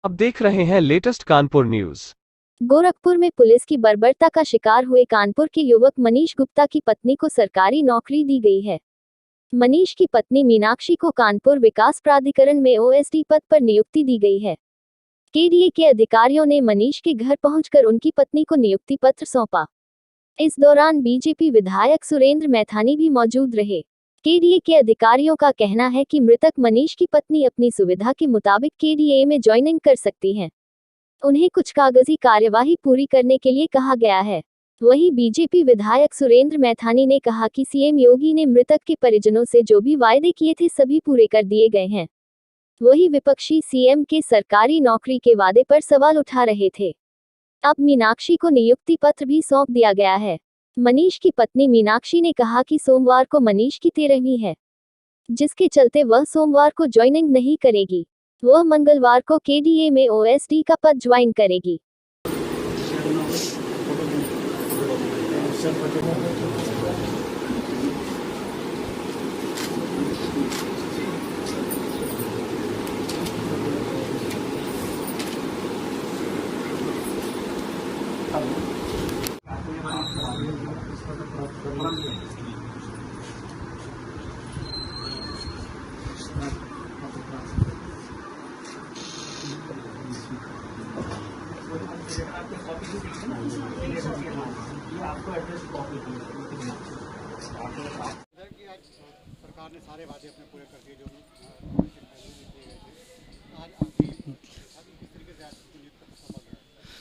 अब देख रहे हैं लेटेस्ट कानपुर न्यूज। गोरखपुर में पुलिस की बर्बरता का शिकार हुए कानपुर के युवक मनीष गुप्ता की पत्नी को सरकारी नौकरी दी गई है। मनीष की पत्नी मीनाक्षी को कानपुर विकास प्राधिकरण में ओएसडी पद पर नियुक्ति दी गई है। केडीए के अधिकारियों ने मनीष के घर पहुंचकर उनकी पत्नी को नियुक्ति पत्र सौंपा। इस दौरान बीजेपी विधायक सुरेंद्र मैथानी भी मौजूद रहे। केडीए के अधिकारियों का कहना है कि मृतक मनीष की पत्नी अपनी सुविधा के मुताबिक केडीए में ज्वाइनिंग कर सकती हैं। उन्हें कुछ कागजी कार्यवाही पूरी करने के लिए कहा गया है। वहीं बीजेपी विधायक सुरेंद्र मैथानी ने कहा कि सीएम योगी ने मृतक के परिजनों से जो भी वायदे किए थे सभी पूरे कर दिए गए हैं। वहीं विपक्षी सीएम के सरकारी नौकरी के वादे पर सवाल उठा रहे थे। अब मीनाक्षी को नियुक्ति पत्र भी सौंप दिया गया है। मनीष की पत्नी मीनाक्षी ने कहा कि सोमवार को मनीष की 13वीं है, जिसके चलते वह सोमवार को ज्वाइनिंग नहीं करेगी। वह मंगलवार को केडीए में ओएसडी का पद ज्वाइन करेगी। आपको एड्रेस कॉपी सरकार ने सारे वादे अपने पूरे कर दिए जो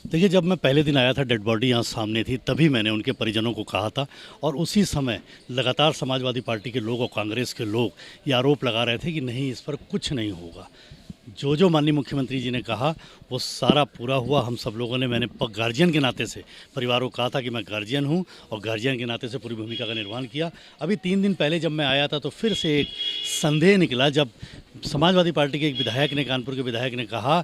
देखिए, जब मैं पहले दिन आया था, डेड बॉडी यहाँ सामने थी, तभी मैंने उनके परिजनों को कहा था और उसी समय लगातार समाजवादी पार्टी के लोग और कांग्रेस के लोग ये आरोप लगा रहे थे कि नहीं, इस पर कुछ नहीं होगा। जो माननीय मुख्यमंत्री जी ने कहा वो सारा पूरा हुआ। हम सब लोगों ने, मैंने गार्जियन के नाते से परिवार को कहा था कि मैं गार्जियन हूँ और गार्जियन के नाते से पूरी भूमिका का निर्वहन किया। अभी 3 दिन पहले जब मैं आया था तो फिर से एक संदेह निकला, जब समाजवादी पार्टी के एक विधायक ने, कानपुर के विधायक ने कहा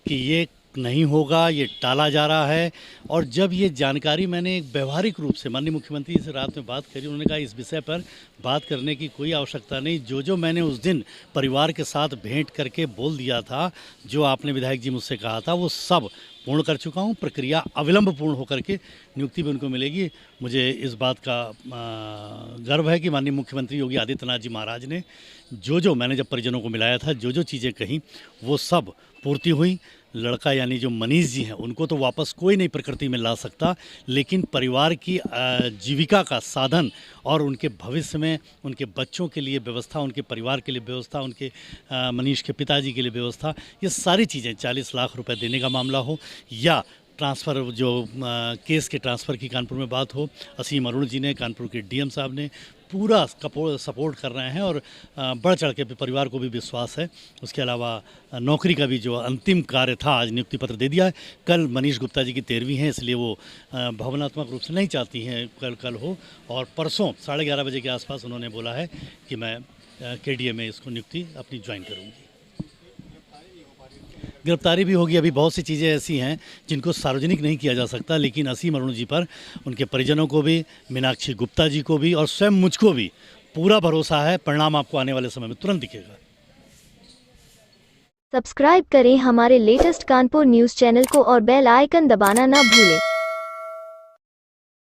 कि ये नहीं होगा, ये टाला जा रहा है। और जब ये जानकारी मैंने एक व्यवहारिक रूप से माननीय मुख्यमंत्री से रात में बात करी, उन्होंने कहा इस विषय पर बात करने की कोई आवश्यकता नहीं। जो मैंने उस दिन परिवार के साथ भेंट करके बोल दिया था, जो आपने विधायक जी मुझसे कहा था, वो सब पूर्ण कर चुका हूँ। प्रक्रिया अविलंब पूर्ण होकर के नियुक्ति भी उनको मिलेगी। मुझे इस बात का गर्व है कि माननीय मुख्यमंत्री योगी आदित्यनाथ जी महाराज ने जो मैंने जब परिजनों को मिलाया था, जो चीज़ें कहीं, वो सब पूर्ति हुई। लड़का यानी जो मनीष जी हैं, उनको तो वापस कोई नहीं प्रकृति में ला सकता, लेकिन परिवार की जीविका का साधन और उनके भविष्य में उनके बच्चों के लिए व्यवस्था, उनके परिवार के लिए व्यवस्था, उनके मनीष के पिताजी के लिए व्यवस्था, ये सारी चीज़ें, 40 लाख रुपए देने का मामला हो या ट्रांसफ़र, जो केस के ट्रांसफ़र की कानपुर में बात हो, असीम अरुण जी ने, कानपुर के डीएम साहब ने पूरा सपोर्ट कर रहे हैं और बढ़ चढ़ के परिवार को भी विश्वास है। उसके अलावा नौकरी का भी जो अंतिम कार्य था, आज नियुक्ति पत्र दे दिया है। कल मनीष गुप्ता जी की 13वीं है, इसलिए वो भावनात्मक रूप से नहीं चाहती हैं कल हो, और परसों 11:30 बजे के आसपास उन्होंने बोला है कि मैं केडीए में इसको नियुक्ति अपनी ज्वाइन करूँगी। गिरफ्तारी भी होगी। अभी बहुत सी चीज़ें ऐसी हैं जिनको सार्वजनिक नहीं किया जा सकता, लेकिन असीम अरुण जी पर, उनके परिजनों को भी, मीनाक्षी गुप्ता जी को भी और स्वयं मुझको भी पूरा भरोसा है। परिणाम आपको आने वाले समय में तुरंत दिखेगा। सब्सक्राइब करें हमारे लेटेस्ट कानपुर न्यूज़ चैनल को और बेल आइकन दबाना ना भूलें।